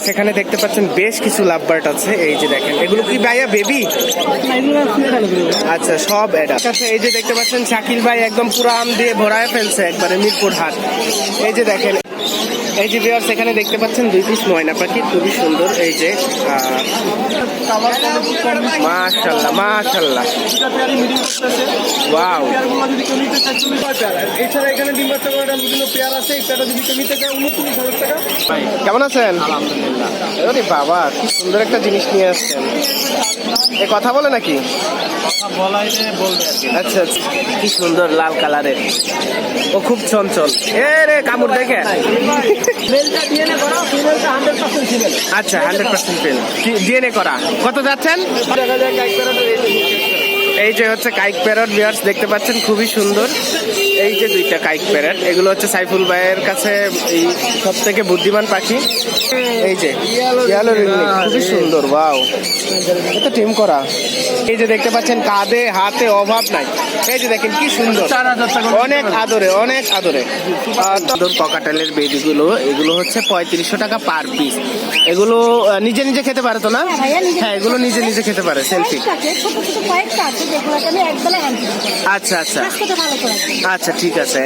সেখানে দেখতে পাচ্ছেন বেশ কিছু লাভবার্ড আছে। এই যে দেখেন, এগুলো কি ভাইয়া বেবি? আচ্ছা, সব অ্যাডাল্ট। আচ্ছা, এই যে দেখতে পাচ্ছেন শাকিল ভাই একদম পুরো আম দিয়ে ভরায় ফেলছে একবারে মিরপুর হাট। এই যে দেখেন, এই যে ভিউয়ার্স এখানে দেখতে পাচ্ছেন 2 পিস ময়না পাখি, খুবই সুন্দর। এই যে মাশাআল্লাহ মাশাআল্লাল্লাহ, ওয়াও। এছাড়া এখানে ডিম বাচ্চা করা বিভিন্ন পেয়ার আছে। এটা যদি কেউ নিতে চায় 29,000 টাকা। কেমন আছেন? আলহামদুলিল্লাহ। আরে বাবা, কি সুন্দর একটা জিনিস নিয়ে আসছেন। এ কথা বলে নাকি? আচ্ছা আচ্ছা, কি সুন্দর লাল কালারের, ও খুব চঞ্চল। এ রে কামড় দেখে। আচ্ছা, 100% ফেল, ডিএনএ করা। কত যাচ্ছেন? এই যে হচ্ছে কাইক প্যারট ভিউয়ার্স দেখতে পাচ্ছেন, খুবই সুন্দর। এই যে 2টা কাইক প্যারট, এগুলো হচ্ছে সাইফুল ভাইয়ের কাছে এই সব থেকে বুদ্ধিমান পাখি। এই যে ইয়েলো রিংনেক, খুবই সুন্দর, ওয়াও। এটা টিম করা। এই যে দেখতে পাচ্ছেন কাঁধে হাতে অভাব নাই। এই যে দেখেন কি সুন্দর, অনেক আদরে অনেক আদরে। ককাটেলের বেবিগুলো, এগুলো হচ্ছে 3500 টাকা পার পিস। এগুলো নিজে নিজে খেতে পারে তো না? হ্যাঁ, এগুলো নিজে নিজে খেতে পারে, সেলফি। আচ্ছা আচ্ছা আচ্ছা, ঠিক আছে।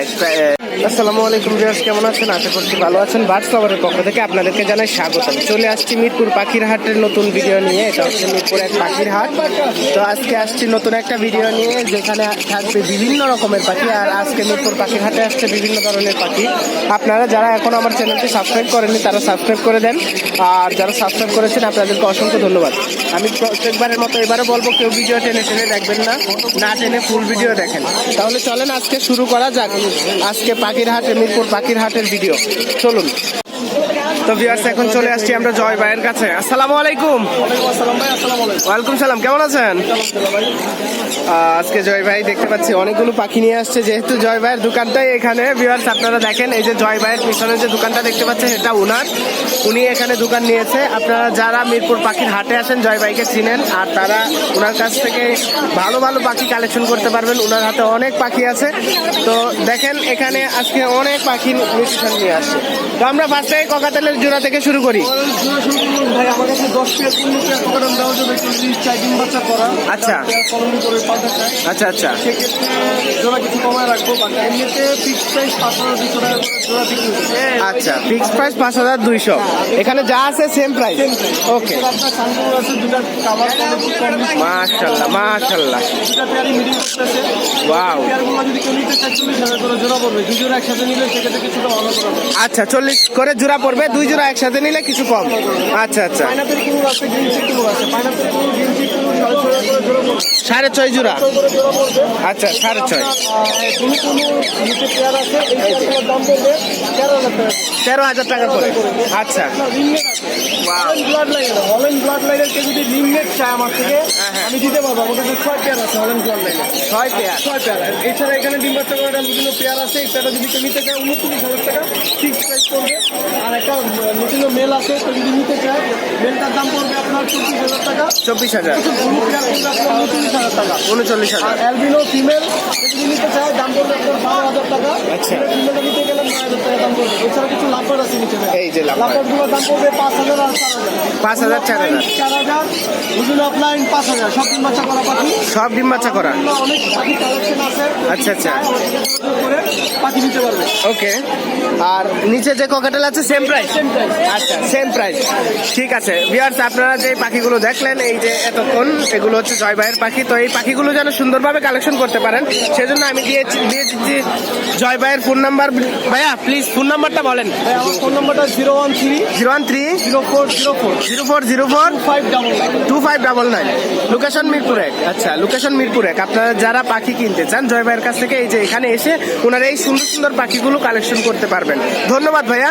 আসসালামু আলাইকুম ভিউয়ার্স, কেমন আছেন? আশা করছি ভালো আছেন। বার্ডস লাভারের পক্ষ থেকে আপনাদেরকে জানাই স্বাগতম। চলে আসছি মিরপুর পাখির হাটের নতুন ভিডিও নিয়ে। এটা হচ্ছে মিরপুর এক পাখির হাট। তো আজকে আসছি নতুন একটা ভিডিও নিয়ে, যেখানে থাকবে বিভিন্ন রকমের পাখি। আর আজকে মিরপুর পাখির হাটে আসছে বিভিন্ন ধরনের পাখি। আপনারা যারা এখন আমার চ্যানেলটি সাবস্ক্রাইব করেননি, তারা সাবস্ক্রাইব করে দেন। আর যারা সাবস্ক্রাইব করেছেন, আপনাদেরকে অসংখ্য ধন্যবাদ। আমি প্রত্যেকবারের মতো এবারে বলবো, কেউ ভিডিও টেনে টেনে দেখবেন না, না টেনে ফুল ভিডিও দেখেন। তাহলে চলেন আজকে শুরু করা যাক। আজকে পাখির হাটে, মিরপুর পাখির হাটের ভিডিও, চলুন। তো ভিউয়ার্স, এখন চলে আসছি আমরা জয় ভাইয়ের কাছে। আসসালামু আলাইকুম। ওয়ালাইকুম সালাম, কেমন আছেন? আজকে জয় ভাই দেখতে পাচ্ছি অনেকগুলো পাখি নিয়ে আসছে, যেহেতু জয় ভাইয়ের দোকানটাই এখানে। ভিউয়ার্স আপনারা দেখেন, এই যে জয় ভাইয়ের পিছনে যে দোকানটা দেখতে পাচ্ছেন, এটা উনি এখানে দোকান নিয়েছে। আপনারা যারা মিরপুর পাখির হাটে আসেন, জয় ভাইকে চিনেন, আর তারা ওনার কাছ থেকে ভালো ভালো পাখি কালেকশন করতে পারবেন। ওনার হাতে অনেক পাখি আছে। তো দেখেন, এখানে আজকে অনেক পাখি নিউট্রিশন নিয়ে আসছে। তো আমরা ফার্স্টে ককাতেলের জোড়া থেকে শুরু করি। ভাই আমার কাছে 10 পেয়ার 15 পেয়ার দেওয়া যাবে, ডিম বাচ্চা করা। আচ্ছা আচ্ছা আচ্ছা, সেক্ষেত্রে জোড়া কিছু কমায় রাখবো। এমনিতে ফিক্সড প্রাইস 5,200 টাকা জোড়া বিক্রি হচ্ছে। আচ্ছা, ফিক্সড প্রাইস 5,200। এখানে যা আছে সেম প্রাইস। ওকে, আপনার সানগুলো আছে, দুটা কালার মাশাআল্লাহ মাশাআল্লাহ, দুটা পেয়ারই মিডিল আছে। ওয়াও। পেয়ারগুলো যদি কেউ নিতে চায় 40,000 করে জোড়া পড়বে। 2 জোড়া একসাথে নিলে সেক্ষেত্রে কিছুটা ভালো করা। আচ্ছা, 40 করে জোড়া পড়বে, 2 জোড়া একসাথে নিলে কিছু কম। আচ্ছা আচ্ছা, পাইনাপেল কুকুর আছে, গ্রিন চিক কুকুর আছে। পাইনাপেল কুকুর, গ্রিন চিক কুকুর 6,500 করে জোড়া পড়বে। 6.5 জোড়া। জোড়া পড়বে। আচ্ছা, 6.5। কোনো নিচে পেয়ার আছে, এই পেয়ারগুলোর দাম পড়বে 13,000 টাকা। 13,000 টাকা করে। আচ্ছা, ব্লাড লাইনের হল্যান্ড ব্লাড লাইনের কেউ যদি লিমিটেড চায় আমার থেকে, আমি দিতে পারবো। আমার কাছে 6 পেয়ার আছে হল্যান্ড ব্লাড লাইনের। 6 পেয়ার। এছাড়া এখানে ডিম বাচ্চা করা বিভিন্ন পেয়ার আছে। এই পেয়ারটা যদি কেউ নিতে চায় 29,000 টাকা ফিক্স প্রাইস পড়বে। আর একটা নতুন মেল আছে, তো যদি নিতে চায় মেলটার দাম পড়বে আপনার 24,000 টাকা। 24,000। ব্লু পেয়ার পড়বে আপনার 39,000 টাকা। 39,000। আর অ্যালবিনো ফিমেল যদি নিতে চায় দাম পড়বে আপনার 12,000 টাকা। আচ্ছা, ফিমেলটা নিতে গেলে 9,000 টাকা দাম পড়বে। এছাড়া কিছু লাভবার আছে নিচে। এই যে লাভবারগুলোর দাম পড়বে 5,000 আর 4,000। 5,000 4,000। 4,000 বিভিন্ন অফলাইন 5,000। সব ডিম বাচ্চা করা পাখি, সব ডিম বাচ্চা করা। অনেক পাখি কালেকশন আছে। আচ্ছা আচ্ছা, করে পাখি নিতে পারবে। ওকে। আর নিচে যে ককাটেল আছে সেম প্রাইস? আচ্ছা, সেম প্রাইস, ঠিক আছে। ভিউয়ার্স আপনারা যে পাখিগুলো দেখলেন এই যে এতক্ষণ, এগুলো হচ্ছে জয় ভাইয়ের পাখি। তো এই পাখিগুলো যেন সুন্দরভাবে কালেকশন করতে পারেন, সেজন্য আমি দিয়ে দিচ্ছি জয় ভাইয়ের ফোন নাম্বার। ভাইয়া প্লিজ ফোন নাম্বারটা বলেন। আমার ফোন নাম্বারটা 013 0404 2599। লোকেশন মিরপুর এক। আচ্ছা, লোকেশন মিরপুর এক। আপনারা যারা পাখি কিনতে চান জয় ভাইয়ের কাছ থেকে, এই যে এখানে এসে ওনারা এই সুন্দর সুন্দর পাখিগুলো কালেকশন করতে পারবেন। ধন্যবাদ ভাইয়া।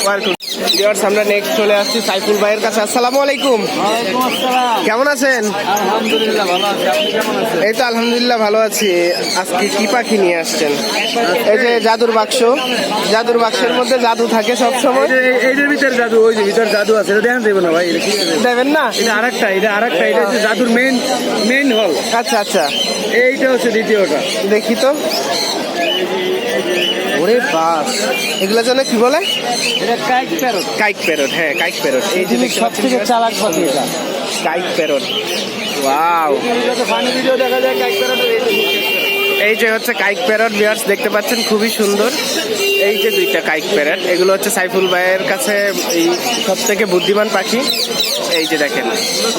ওয়েলকাম। ভিউয়ার্স আমরা নেক্সট চলে আসছি সাইফুল ভাইয়ের কাছে। আসসালামু আলাইকুম। ওয়ালাইকুম আসসালাম। কেমন আছেন? আলহামদুলিল্লাহ ভালো আছি, আপনি কেমন আছেন? এই তো আলহামদুলিল্লাহ ভালো আছি। আজকে কি পাখি নিয়ে আসছেন? এই যে জাদুর বাক্স। জাদুর বাক্সের মধ্যে জাদু থাকে সব সময়। এই যে ভিতর জাদু, ওই যে ভিতর জাদু আছে, এটা দেখেন দেবো না ভাই, এটা কি দেবেন না? এটা আরেকটা, এটা হচ্ছে জাদুর মেইন হল। আচ্ছা আচ্ছা, এইটা হচ্ছে দ্বিতীয়টা। দেখি তো। ওরে বাস, এগুলো যেন কি বলে? এটা কাইক প্যারট। কাইক প্যারট, হ্যাঁ কাইক প্যারট। এই যে দেখতে সব পাচ্ছেন থেকে viewers, চালাক পাখি এটা। কাইক প্যারট। ওয়াও, ফানি ভিডিও দেখা যায় কাইক প্যারট। এই যে হচ্ছে কাইক প্যারট ভিউয়ার্স, দেখতে পাচ্ছেন খুবই সুন্দর। এই যে দুইটা কাইক প্যারট, এগুলো হচ্ছে সাইফুল ভাইয়ের কাছে এই সব থেকে বুদ্ধিমান পাখি। এই যে দেখেন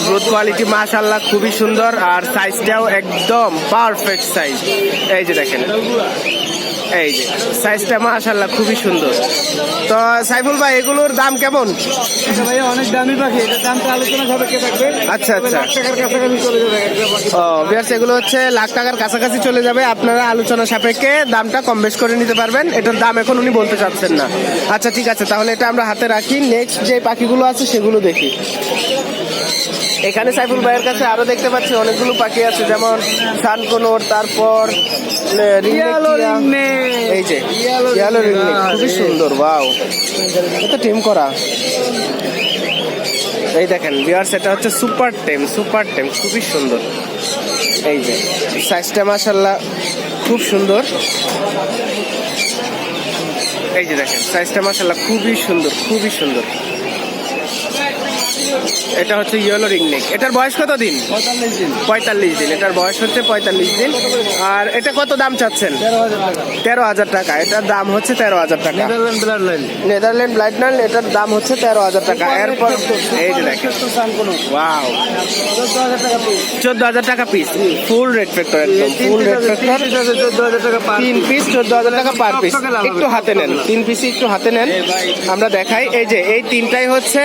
গ্রোথ কোয়ালিটি মাশাআল্লাহ খুবই সুন্দর, আর সাইজটাও একদম পারফেক্ট সাইজ। এই যে দেখেন, এই যে সাইজটা মাশাআল্লাহ খুবই সুন্দর। তো সাইফুল ভাই এগুলোর দাম কেমন? এটা ভাই অনেক দামি পাখি, এটার দামটা আলোচনা সাপেক্ষে থাকবে। আচ্ছা আচ্ছা, লাখ টাকার কাছাকাছি চলে যাবে একটা পাখি। ও ভিউয়ার্স, এগুলো হচ্ছে লাখ টাকার কাছাকাছি চলে যাবে। আপনারা আলোচনা সাপেক্ষে দামটা কম বেশ করে নিতে পারবেন। এটার দাম এখন উনি বলতে চাচ্ছেন না। আচ্ছা ঠিক আছে, তাহলে এটা আমরা হাতে রাখি। নেক্সট যে পাখিগুলো আছে সেগুলো দেখি। এখানে সাইফুল ভাইয়ের কাছে আরো দেখতে পাচ্ছি অনেকগুলো পাখি আছে, যেমন সানকোনোর, তারপর Yellow ringneck। এই যে Yellow ইয়েলো রিংনেক, ringneck, খুবই আরে। সুন্দর। ওয়াও, এটা টিম করা। এই দেখেন ভিউয়ার্স, এটা হচ্ছে সুপার টেম, খুবই সুন্দর। এই যে সাইজটা মাশাআল্লাহ খুব সুন্দর। এই যে দেখেন সাইজটা মাশাআল্লাহ খুবই সুন্দর। এটা হচ্ছে ইয়েলো রিংনেক। এটার বয়স কত দিন? 45 দিন। 45 দিন। এটার বয়স হচ্ছে 45 দিন। আর এটা কত দাম চাচ্ছেন? 13,000 টাকা। 13,000 টাকা। এটার দাম হচ্ছে 13,000 টাকা। Netherland blood line. Netherland blood line, এটার দাম হচ্ছে 13,000 টাকা। এরপর এই যে দেখেন, ওয়াও, 14,000 টাকা পিস। 14,000 টাকা পিস। ফুল রেড ফ্যাক্টর, একদম ফুল রেড ফ্যাক্টর। 14,000 টাকা পার 3 পিস 14,000 টাকা পার পিস। একটু হাতে নেন, 3 পিসই একটু হাতে নেন, আমরা দেখাই। এই যে এই তিনটাই হচ্ছে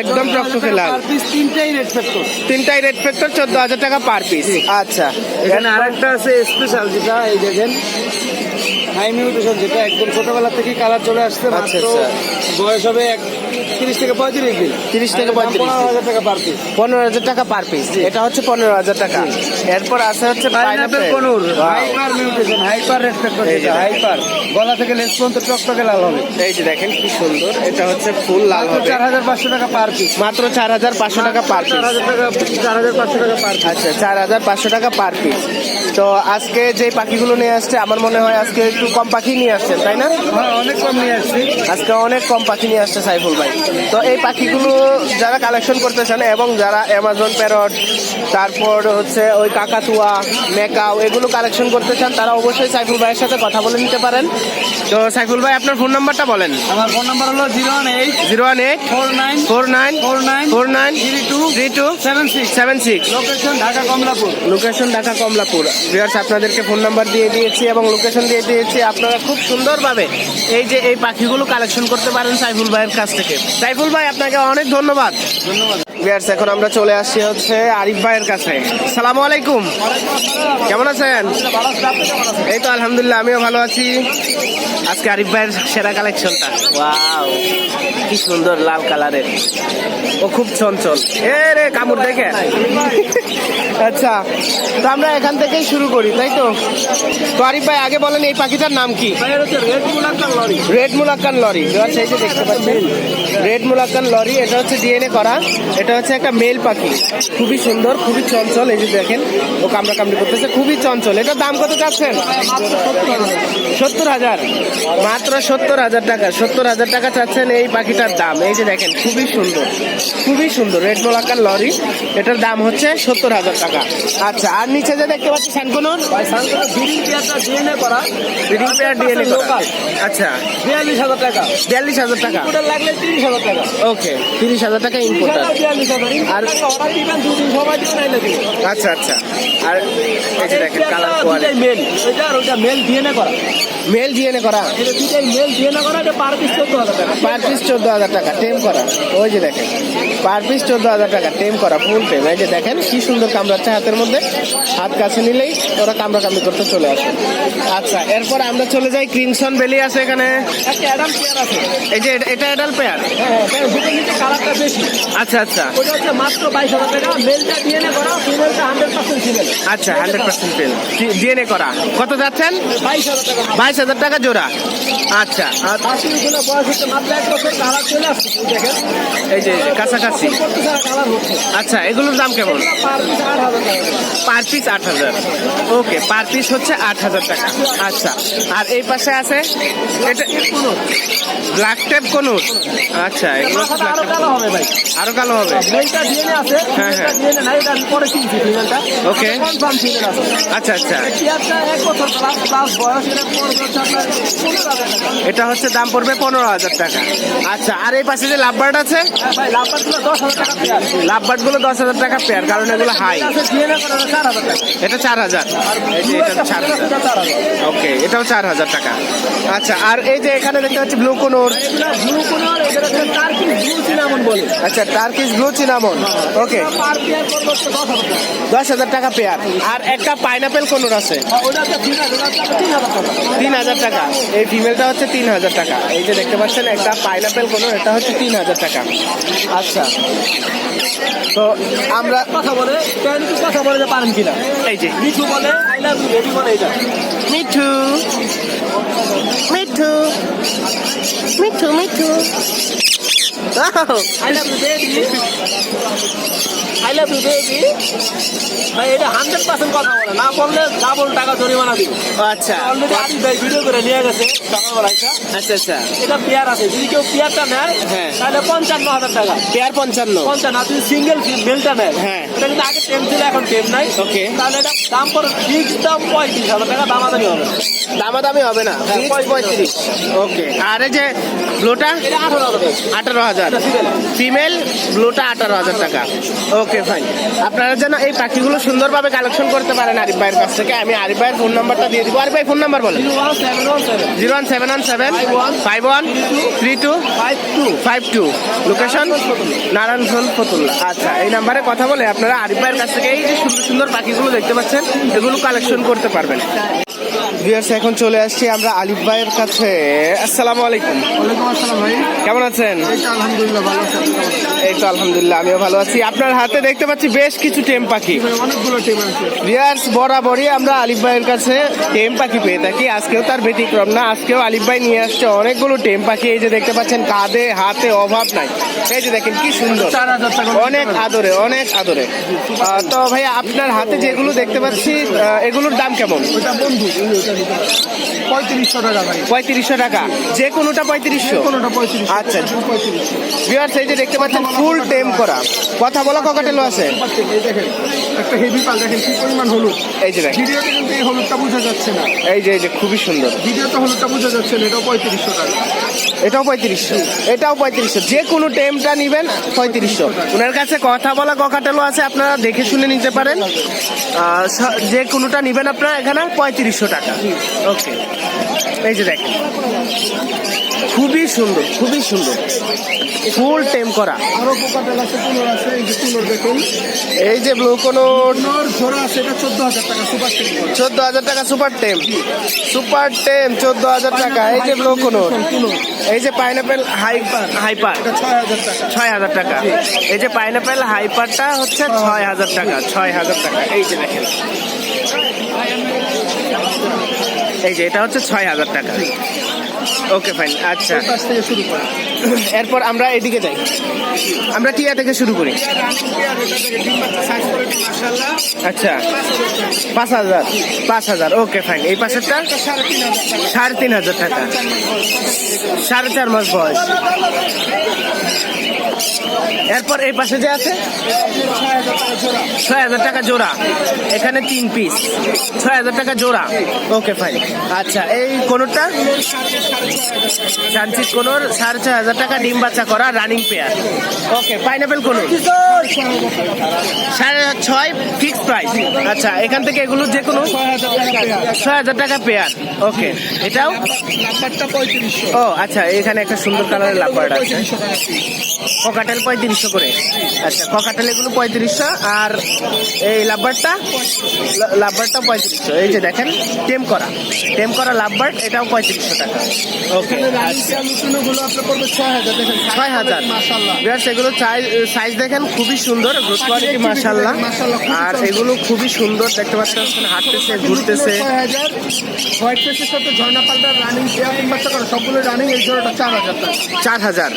একদম টকটকে লাল। পার পিস, তিনটাই রেড ফ্যাক্টর। তিনটাই রেড ফ্যাক্টর, 14,000 টাকা পার পিস। আচ্ছা, এখানে আরেকটা আছে স্পেশাল, যেটা এই দেখেন হাই মিউটেশন, যেটা একদম ছোটবেলা থেকে কালার চলে আসছে। মাত্র আচ্ছা। বয়স হবে 30 থেকে 35 দিন। 30 থেকে 35 দিন। 15,000 টাকা পার পিস। 15,000 টাকা পার পিস। এটা হচ্ছে 15,000 টাকা। এরপর আছে হচ্ছে pineapple কোনুর, Wow. Hyper mutation, hyper red factor, এই যে হাইপার গলা থেকে লেজ পর্যন্ত টকটকে লাল হবে। এই যে দেখেন কি সুন্দর, এটা হচ্ছে ফুল লাল হবে। 4,500 টাকা পার পিস। মাত্র 4,500 টাকা পার পিস। 4,500 টাকা পার পিস। আচ্ছা, 4,500 টাকা পার পিস। তো আজকে যে পাখিগুলো নিয়ে আসছে, আমার মনে হয় আজকে একটু কম পাখি নিয়ে আসছেন, তাই না? হ্যাঁ, অনেক কম নিয়ে আসছি। আজকে অনেক কম পাখি নিয়ে আসছে সাইফুল ভাই। তো এই পাখিগুলো যারা কালেকশন করতে চান এবং যারা অ্যামাজন প্যারট, তারপর হচ্ছে ওই কাকাতুয়া, মেকাও, এগুলো কালেকশন করতে চান, তারা অবশ্যই সাইফুল ভাইয়ের সাথে কথা বলে নিতে পারেন। তো সাইফুল ভাই আপনার ফোন নাম্বারটা বলেন। আমার ফোন নাম্বার হলো 018 018 49 49 49 49 32 32 76। 76। Location Dhaka Kamalapur. Location Dhaka Kamalapur. Viewers, আপনাদেরকে ফোন নাম্বার দিয়ে দিয়েছি এবং লোকেশন দিয়ে দিয়েছি। আপনারা খুব সুন্দরভাবে এই যে এই পাখিগুলো কালেকশন করতে পারেন সাইফুল ভাইয়ের কাছ থেকে। সাইফুল ভাই আপনাকে অনেক ধন্যবাদ। ধন্যবাদ। ভিউয়ার্স, এখন আমরা চলে আসছি হচ্ছে আরিফ ভাইয়ের কাছে। আসসালামু আলাইকুম, কেমন আছেন? এই তো আলহামদুলিল্লাহ, আমিও ভালো আছি। আজকে আরিফ ভাইয়ের সেরা কালেকশনটা, ওয়াও কি সুন্দর লাল কালারের, ও খুব চঞ্চল। এ রে কামড় দেখে। আচ্ছা, তো আমরা এখান থেকেই শুরু করি, তাই তো? তো আরিফ ভাই আগে বলেন এই পাখিটার নাম কি? Red মুলাক্কান lorry. Red মুলাক্কান lorry. Viewers, এই যে দেখতে পাচ্ছেন রেড মুলাক্কান লরি, এটা হচ্ছে ডিএনএ করা। এটা হচ্ছে একটা মেল পাখি, খুবই সুন্দর, খুবই চঞ্চল। এই যে দেখেন ও কামড়া কামড়ি করতেছে, খুবই চঞ্চল। এটার দাম কত চাচ্ছেন? 70,000। মাত্র 70,000 টাকা। 70,000 টাকা চাচ্ছেন এই পাখিটার দাম। এই যে দেখেন খুবই সুন্দর রেড মুলাক্কান লরি, এটার দাম হচ্ছে 70,000 টাকা। আচ্ছা, আর নিচে যে দেখতে পাচ্ছি সানকোনোর, ব্রিডিং পেয়ারটা ডিএনএ করা। ব্রিডিং পেয়ার ডিএনএ করা। আচ্ছা, 42,000 টাকা। 42,000 টাকা। ওটা লাগলে 30,000 টাকা। ওকে, 30,000 টাকা ইম্পোর্টার। 42,000। আর অর্ডার দিবেন, দুদিন সময় দিবেন, নাইলে দিবেন। আচ্ছা আচ্ছা, আর এই যে দেখেন কালার কোয়ালিটি, মেল, ওইটা আর ওইটা মেল ডিএনএ করা। মেল ডিএনএ করা। এটা দুইটাই মেল ডিএনএ করা, এটা পার পিস 14,000 টাকা। পার পিস 14,000 টাকা টেম করা। ওই যে দেখেন পার পিস 14,000 টাকা টেম করা, ফুল টেম। এই যে দেখেন কি সুন্দর কামড়াচ্ছে হাতের মধ্যে, হাত কাছে নিলেই ওরা কামড়া কামড়ি করতে চলে আসে। আচ্ছা, এরপর আমরা চলে যাই ক্রিমসন বেলি আছে এখানে। একটা অ্যাডাম পেয়ার আছে। এই যে এটা অ্যাডাল্ট পেয়ার। হ্যাঁ, দুটোর নিচে কালারটা বেশি। আচ্ছা আচ্ছা, ওটা হচ্ছে মাত্র 22,000 টাকা। মেলটা ডিএনএ করা, ফিমেলটা 100% ফিমেল। আচ্ছা 100% পেল ডিএনএ করা। কত যাচ্ছেন? 22,000 টাকা। 22,000 টাকা জোড়া। আচ্ছা আর বাকিগুলো বয়স হচ্ছে মাত্র 1 বছর, কালার চলে আসছে দেখেন। এই যে কাছাকাছি। করতে ছাড়া কালার হচ্ছে। আচ্ছা এগুলোর দাম কেমন? পার পিস 8,000 টাকা। Per piece 8,000। ওকে, পার পিস হচ্ছে 8,000 টাকা। আচ্ছা, আর এই পাশে আছে এটা ব্ল্যাক টেপ কোনুর। আচ্ছা এগুলো মাথাটা আরো কালো হবে ভাই। আরো কালো হবে। মেলটা ডিএনএ আছে, হ্যাঁ, হ্যাঁ। ডিএনএ নাই, এটা আমি পরে কিনছি ফিমেলটা। Okay. কনফার্ম ফিমেল আছে। আচ্ছা আচ্ছা, পেয়ারটা 1 বছর প্লাস বয়স, এটা পড়বে হচ্ছে আপনার 15,000 টাকা। এটা হচ্ছে দাম পড়বে 15,000 টাকা। আচ্ছা, আর এই পাশে যে লাভবার্ড আছে, হ্যাঁ ভাই, লাভবারগুলো 10,000 টাকা পেয়ার। লাভবার্ড গুলো 10,000 টাকা পেয়ার, কারণ এগুলো হাই। আছে ডিএনএ করা 4,000 টাকা। এটা 4,000। এই যে এটা 4,000। এটা 4,000। ওকে, এটাও 4,000 টাকা। আচ্ছা, আর এই যে এখানে দেখতে পাচ্ছি ব্লু কোনোর। এগুলা ব্লু কোনার, এগুলা টার্কিশ ব্লু সিনামন বলে। আচ্ছা, টার্কিশ ব্লু চিনামন। ওকে, পার পেয়ার পড়বে হচ্ছে 10,000 টাকা। 10,000 টাকা পেয়ার। আর একটা পাইনাপেল কোনোর আছে ওটা হচ্ছে ফিমেল, ওটা হচ্ছে 3,000 টাকা। 3,000 টাকা। এই ফিমেলটা হচ্ছে 3,000 টাকা। এই যে দেখতে পাচ্ছেন একটা পাইনাপেল কোনোর, এটা হচ্ছে 3,000 টাকা। আচ্ছা, তো আমরা কথা বলে কেন কথা বলে যে পারেন কিনা। এই যে মিঠু বলে আই লাভ ইউ বেবি বলে, এটা Mithu Mithu Mithu Mithu. I love you baby, I love you baby. ভাই এটা 100% কথা বলে, না বললে ডাবল টাকা জরিমানা দিব। আচ্ছা অলরেডি আদি ভাই ভিডিও করে নিয়ে গেছে সকালবেলা এটা। আচ্ছা আচ্ছা, এটা পেয়ার আছে, যদি কেউ পেয়ারটা নেয় হ্যাঁ। তাহলে 55,000 টাকা পেয়ার 55। 50। আর যদি সিঙ্গেল মেলটা নেয়, হ্যাঁ। এটা কিন্তু আগে টেম ছিল, এখন টেম নাই। Okay. তাহলে এটা দাম পড়ে ফিক্স দাম 35,000 টাকা, দামাদামি হবে না। দামাদামি হবে না, হ্যাঁ, 35। ওকে, আর এই যে ব্লুটা এটা 18,000 টাকা। 18,000। ফিমেল ব্লুটা 18,000 টাকা। Okay fine. আপনারা যেন এই পাখিগুলো সুন্দরভাবে কালেকশন করতে পারেন আরিফ ভাইয়ের কাছ থেকে, আমি আরিফ ভাইয়ের ফোন নাম্বারটা দিয়ে দিব। আরিফ ভাই ফোন নাম্বার বলেন। 01717 01717 5132 52। লোকেশন নারায়ণগঞ্জ ফতুল্লা। আচ্ছা, এই নাম্বারে কথা বলে আপনারা আরিফ ভাইয়ের কাছ থেকে এই যে সুন্দর সুন্দর পাখিগুলো দেখতে পাচ্ছেন, এগুলো কালেকশন করতে পারবেন। ভিউয়ার্স, এখন চলে আসছি আমরা আলিফ ভাইয়ের কাছে। আসসালামু আলাইকুম। ওয়ালাইকুম আসসালাম ভাই। কেমন আছেন? এই তো আলহামদুলিল্লাহ ভালো আছি। আপনি কেমন আছেন? এই তো আলহামদুলিল্লাহ, আমিও ভালো আছি। আপনার হাতে দেখতে পাচ্ছি বেশ কিছু টেম পাখি। অনেকগুলো টিম আছে। ভিউয়ার্স, বরাবরই আমরা আলিফ ভাইয়ের কাছে টেম পাখি পেয়ে থাকি, আজকেও তার ব্যতিক্রম না। আজকেও আলিফ ভাই নিয়ে আসছে অনেকগুলো টেম পাখি। এই যে দেখতে পাচ্ছেন, কাঁধে হাতে অভাব নাই। এই যে দেখেন কি সুন্দর, 4,000 টাকা। অনেক আদরে অনেক আদরে। তো ভাই, আপনার হাতে যেগুলো দেখতে পাচ্ছি, এগুলোর দাম কেমন? ওটা বন্ধু, ওটা দিতে 3500 টাকা ভাই। 3500 টাকা। যে কোনোটা 3500? কোনোটা 3500। আচ্ছা। 3500। ভিউয়ার্স, এই যে দেখতে পাচ্ছেন ফুল টেম করা, কথা বলা ককাটেলও আছে। এই দেখেন একটা হেভি পাল, দেখেন কি পরিমাণ হলুদ। এই যে দেখেন, ভিডিওতে কিন্তু এই হলুদটা বোঝা যাচ্ছে না। এই যে খুবই সুন্দর। ভিডিওতে হলুদটা বোঝা যাচ্ছে না, এটাও 3500 টাকা। এটাও 3500, এটাও 3500। যে কোনো টেমটা নিবেন 3500। ওনার কাছে কথা বলা ককাটেলও আছে, আপনারা দেখে শুনে নিতে পারেন। যে কোনোটা নিবেন আপনারা এখানে 3500 টাকা। ওকে, এই যে দেখেন খুবই সুন্দর, খুবই সুন্দর, ফুল টেম করা। আরো পোকাটেল আছে, কুলোর আছে। এই যে কুলোর দেখুন, এই যে ব্লু কোনো কুলোর ঝোড়া আছে, এটা 14,000 টাকা সুপার টেম। 14,000 টাকা সুপার টেম। সুপার টেম 14,000 টাকা। এই যে ব্লু কোনো, এই যে পাইনাপেল হাইপার এটা 6,000 টাকা। 6,000 টাকা। এই যে পাইনাপেল হাইপারটা হচ্ছে 6,000 টাকা। 6,000 টাকা। এই যে দেখেন, এই যে এটা হচ্ছে 6,000 টাকা। Okay fine. আচ্ছা, এই পাশ থেকে শুরু করে এরপর আমরা এদিকে যাই, আমরা টিয়া থেকে শুরু করি। আচ্ছা, 5,000। 5,000। Okay fine. এই পাশেরটা 3,500 টাকা। 4.5 মাস বয়স। এরপর এই পাশে যে আছে 6,000 টাকা জোড়া। এখানে 3 পিস, 6,000 টাকা জোড়া। Okay fine. আচ্ছা, এই কোনোটা চান্সিক কোনোর 6,500 টাকা, ডিম বাচ্চা করা, রানিং পেয়ার। ওকে, পাইনাপেল কোনোর 6,500 ফিক্স প্রাইস। আচ্ছা, এখান থেকে এগুলো যে কোনো 6,000 টাকা পেয়ার। ওকে, এটাও নাম্বারটা 3500। ও আচ্ছা, এখানে একটা সুন্দর কালারের লাভবার্ড আছে, 3500 টাকা। ককাটেল 3500 3500 করে। আচ্ছা, ককাটেল এগুলো 3500, আর এই লাভবার্ডটা 3500। এই যে দেখেন টেম করা লাভবার্ড, এটাও 3500 টাকা। ওকে, গুলো আপনার পড়বে 6000, দেখেন 6000। মাশাআল্লাহ। বিয়ার্স এগুলো সাইজ দেখেন খুবই সুন্দর, গ্রোথ কোয়ালিটি মাশাআল্লাহ। আর এগুলো খুবই সুন্দর দেখতে পাচ্ছেন, হাঁটতেছে ঘুরতেছে। 6000 হোয়াইট ফেসের সাথে ঝর্ণা পাল্টা রানিং পেয়ার তিন বাচ্চা করে সবগুলো রানিং, এই জোড়াটা 4000 টাকা। 4000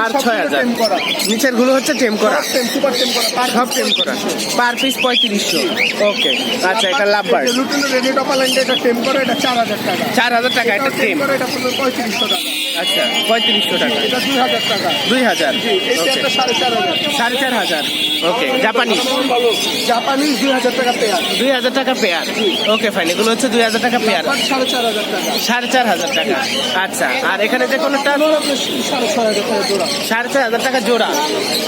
আর 6000। করা নিচের গুলো হচ্ছে টেম করা, সুপার টেম করা, সব টেম করা, পার পিস 3500। ওকে, আচ্ছা, এটা লাভবার্ড লুটিনো রেডি টপাল্যান্ড, এটা টেম করে, এটা 4000 টাকা। 4000 টাকা, এটা টেম। করে এটা পড়বে 3500 টাকা। আচ্ছা, 3500 টাকা, এটা 2000 টাকা। 2000। এই পেয়ারটা 4500। 4500। ওকে, জাপানি জাপানি 2000 টাকা পেয়ার। 2000 টাকা পেয়ার। ওকে ফাইন, এগুলো হচ্ছে 2000 টাকা পেয়ার, 4500 টাকা। 4500 টাকা। আচ্ছা, আর এখানে যে কোনোটা 6500 টাকা জোড়া। 4500 টাকা জোড়া।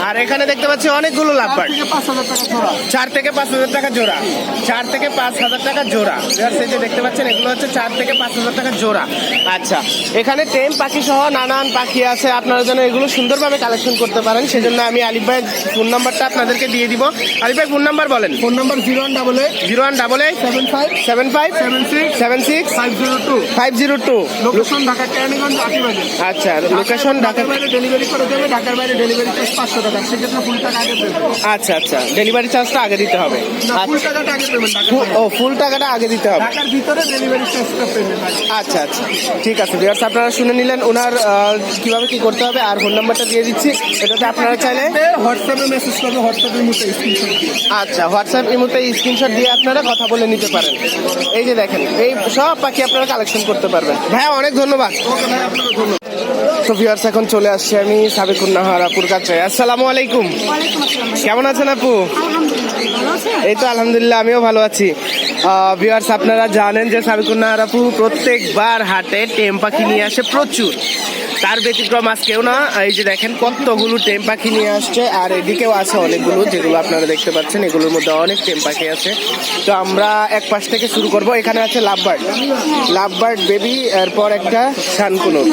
আর এখানে দেখতে পাচ্ছি অনেকগুলো লাভবার্ড, 5000 টাকা জোড়া। 4 থেকে 5000 টাকা জোড়া, 4 থেকে 5000 টাকা জোড়া। এই যে দেখতে পাচ্ছেন এগুলো হচ্ছে 4 থেকে 5000 টাকা জোড়া। আচ্ছা, এখানে টেম পাখি সহ নানান পাখি আছে, আপনারা যেন এগুলো সুন্দরভাবে কালেকশন করতে পারেন, সেজন্য আমি আলিফ ভাইয়ের ফোন নাম্বারটা আপনাদেরকে দিয়ে দিব। আলিফ ভাই ফোন নাম্বার বলেন। Phone number 0188 0188 75 75 76 76 502। 502। Location Dhaka Keraniganj Atibazar. আচ্ছা, লোকেশন ঢাকা। ঢাকার বাইরে ডেলিভারি করে দেবে, ঢাকার বাইরে ডেলিভারি চার্জ 500 টাকা, সেক্ষেত্রে ফুল টাকা আগে দেবে। আচ্ছা আচ্ছা, ডেলিভারি চার্জটা আগে দিতে হবে। না, ফুল টাকাটা আগে দেবেন। ও, ফুল টাকাটা আগে দিতে হবে। ঢাকার ভিতরে ডেলিভারি চার্জটা পেমেন্ট আছে। আচ্ছা আচ্ছা, ঠিক আছে ভিউয়ার্স, আপনারা শুনে নিলেন ওনার কিভাবে কি করতে হবে, আর ফোন নাম্বারটা দিয়ে দিচ্ছি, এটাতে আপনারা চাইলে হোয়াটসঅ্যাপে মেসেজ করবে, হোয়াটসঅ্যাপের মধ্যে স্ক্রিনশট দিয়ে। আচ্ছা, হোয়াটসঅ্যাপ ইমোতে স্ক্রিনশট দিয়ে আপনারা কথা বলে নিতে পারেন। এই যে দেখেন, এই সব পাখি আপনারা কালেকশন করতে পারবেন। ভাইয়া অনেক ধন্যবাদ। ওকে ভাই, আপনাকে ধন্যবাদ। তো ভিউয়ার্স, এখন চলে আসছি আমি সাবিকুন নাহার আপুর কাছে। আসসালামু আলাইকুম, কেমন আছেন আপু? এই তো আলহামদুলিল্লাহ, আমিও ভালো আছি। ভিউয়ার্স, আপনারা জানেন যে সাবিকুন নাহার আপু প্রত্যেকবার হাটে টেম পাখি নিয়ে আসে প্রচুর, তার ব্যতিক্রম আজকেও না। এই যে দেখেন কতগুলো টেম পাখি নিয়ে আসছে, আর এদিকেও আছে অনেকগুলো, যেগুলো আপনারা দেখতে পাচ্ছেন, এগুলোর মধ্যে অনেক টেম পাখি আছে। তো আমরা এক পাশ থেকে শুরু করব। এখানে আছে লাভবার্ড বেবি, এরপর একটা শানকুনুর।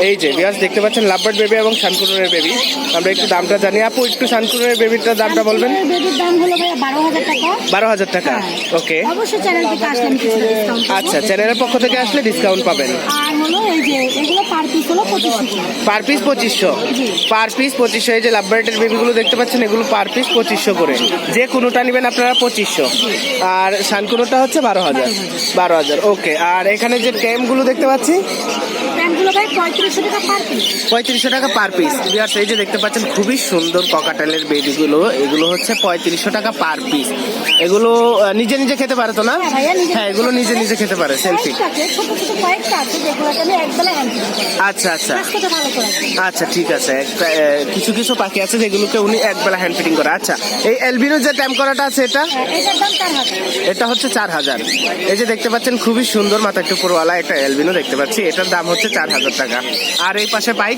এই যে ভিউয়ার্স দেখতে পাচ্ছেন লাভবার্ড বেবি এবং শানকুনুরের বেবি। আমরা একটু দামটা জানি। আপু একটু শানকুনুরের বেবিটার দামটা বলবেন। বেবির দাম হলো ভাইয়া 12000 টাকা। 12000 টাকা। ওকে, অবশ্যই চ্যানেল থেকে আসলে আমি কিছু ডিসকাউন্ট করব। আচ্ছা, চ্যানেলের পক্ষ থেকে আসলে ডিসকাউন্ট পাবেন। আর হলো এই যে এগুলো পার পিস হলো 2500 টাকা। Per piece 2500। জি। Per piece 2500। এই যে লাভবার্ডের বেবিগুলো দেখতে পাচ্ছেন, এগুলো পার পিস 2500 করে। যে কোনোটা নেবেন আপনারা 2500, আর শানকুনোটা হচ্ছে 12000। ওকে, আর এখানে যে টেমগুলো দেখতে পাচ্ছি, প্যান্টগুলো ভাই 3500 টাকা পার পিস। 3500 টাকা পার পিস। এই যে দেখতে পাচ্ছেন খুবই সুন্দর ককাটেলের বেবিগুলো, এগুলো হচ্ছে 3500 টাকা পার পিস। এগুলো নিজে নিজে খেতে পারে তো না? হ্যাঁ ভাইয়া, নিজে হ্যাঁ, এগুলো নিজে নিজে খেতে পারে সেলফি। কয়েকটা আছে, ছোট ছোট কয়েকটা আছে যেগুলোকে আমি একবেলা হ্যান্ডেল করি। আচ্ছা আচ্ছা স্বাস্থ্যটা ভালো করে রাখি। আচ্ছা, ঠিক আছে। একটা কিছু কিছু পাখি আছে যেগুলোকে উনি একবেলা হ্যান্ড ফিটিং করে। আচ্ছা, এই অ্যালবিনো যে ট্যাম করাটা আছে, এটা এটার দাম 4000। এটা হচ্ছে 4000। এই যে দেখতে পাচ্ছেন খুবই সুন্দর মাথা টুকুরওয়ালা একটা অ্যালবিনো দেখতে পাচ্ছি, এটার দাম হচ্ছে 4000 টাকা। আর এই পাশে পাইক,